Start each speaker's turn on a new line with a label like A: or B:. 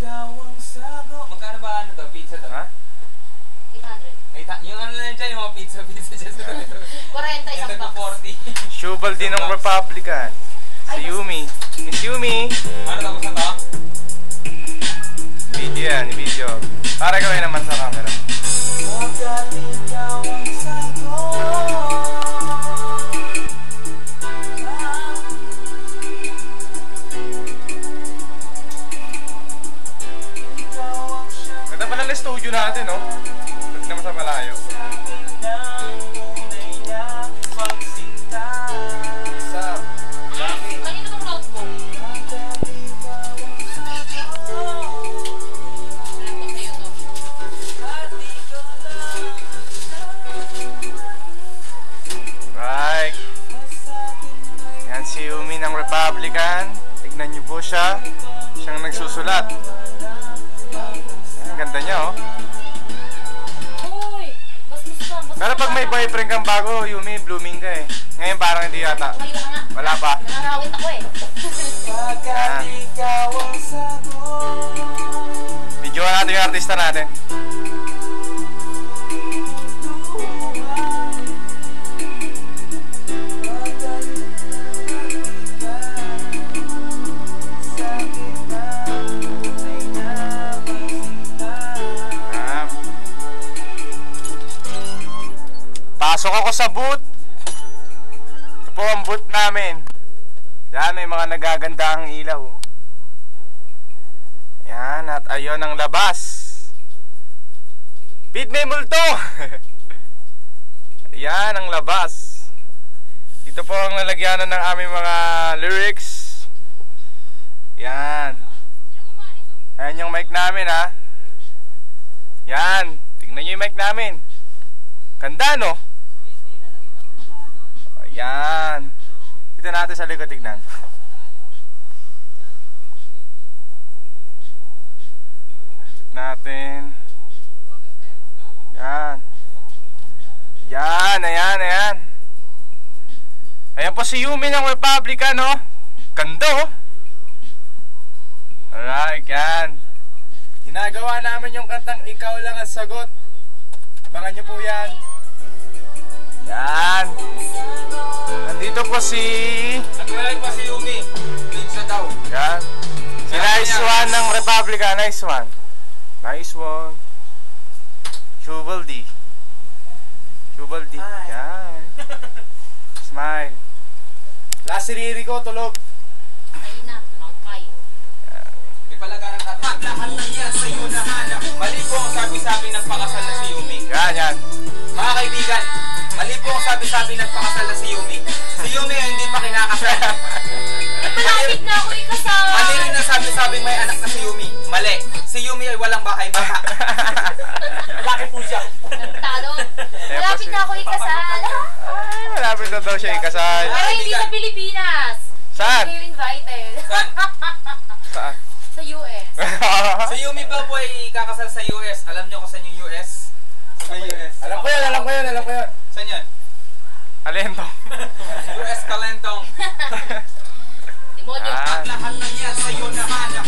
A: Magkano ba ano to? Pizza to?
B: Ha?
A: 800. Yung ano lang dyan, yung mga pizza dyan.
C: 40 isang box.
A: 40.
B: Shubal din ng Republican. Si Yumi. Miss Yumi.
A: Ano tapos na to?
B: Video yan, video. Para gawin naman sa camera. Ganda pala na studio natin, no? Pwede naman sa malayo. Sa bakit?
C: Kanino tong notebook? Alam ko sa'yo to.
B: Right. Yan si Yumi ng Republican. Tignan niyo po siya. Siyang nagsusulat. Ang ganda niya, oh.
C: Uy! Basbas ka.
B: Pero pag may boyfriend kang bago, Yumi, blooming ka eh. Ngayon parang hindi yata.
C: Ngayon ka nga.
B: Wala pa.
C: Nanganawit ako eh.
B: Yan. Videoan natin yung artista natin. Pasok ako sa booth. Ito po ang booth namin. Yan, may mga nagagandahang ilaw. Yan, at ayun ang labas. Beat may multo. Yan ang labas. Dito po ang lalagyanan ng aming mga lyrics. Yan. Ayan yung mic namin, ha. Yan, tingnan nyo yung mic namin. Ganda, no? Ayan. Dito natin sa likod, tignan. Natin. Yan. Yan, ayan, ayan. Ayan po si Yumi ng Republican, no? Ganda, oh. Alright, yan. Ginagawa namin yung kantang Ikaw Lang Ang Sagot. Abangan nyo po yan. Yan. Nandito po si...
A: Naglalay pa si Yumi. Pizza daw.
B: Yan. Si Nice One ng Republican. Nice One. Nice One. Chubaldi. Chubaldi. Yan. Smile. Last si Riri ko, tulog.
C: Ayun na. Mangkay.
A: Ipalagarang natin. Lahat ng yan sa'yo na hanap. Mali po ang sabi-sabi ng pakasal na si Yumi.
B: Yan, yan.
A: Mga kaibigan, mali po ang sabi-sabi ng pakasal na si Yumi. Si Yumi ay hindi pa kinakasal.
C: Malapit na ako ikasal.
A: Mali rin ang sabi-sabing may anak na si Yumi. Mali. Si Yumi ay walang bahay bata. Laki po siya.
C: Nagtalo. Malapit na ako ikasal.
B: Ay, malapit na daw siya ikasal.
C: Pero hindi sa Pilipinas.
B: Saan?
C: Hindi invited.
B: Saan?
C: Sa US.
A: Si Yumi ba po ay kakasal sa US? Alam niyo kung saan yung US? Sa US.
B: Alam ko yan, alam ko yan, alam ko yan.
A: Saan yan?
B: Alento.
A: US Kalentong.
C: Demonyo.
A: At lahat ng yan sa'yo na hanap.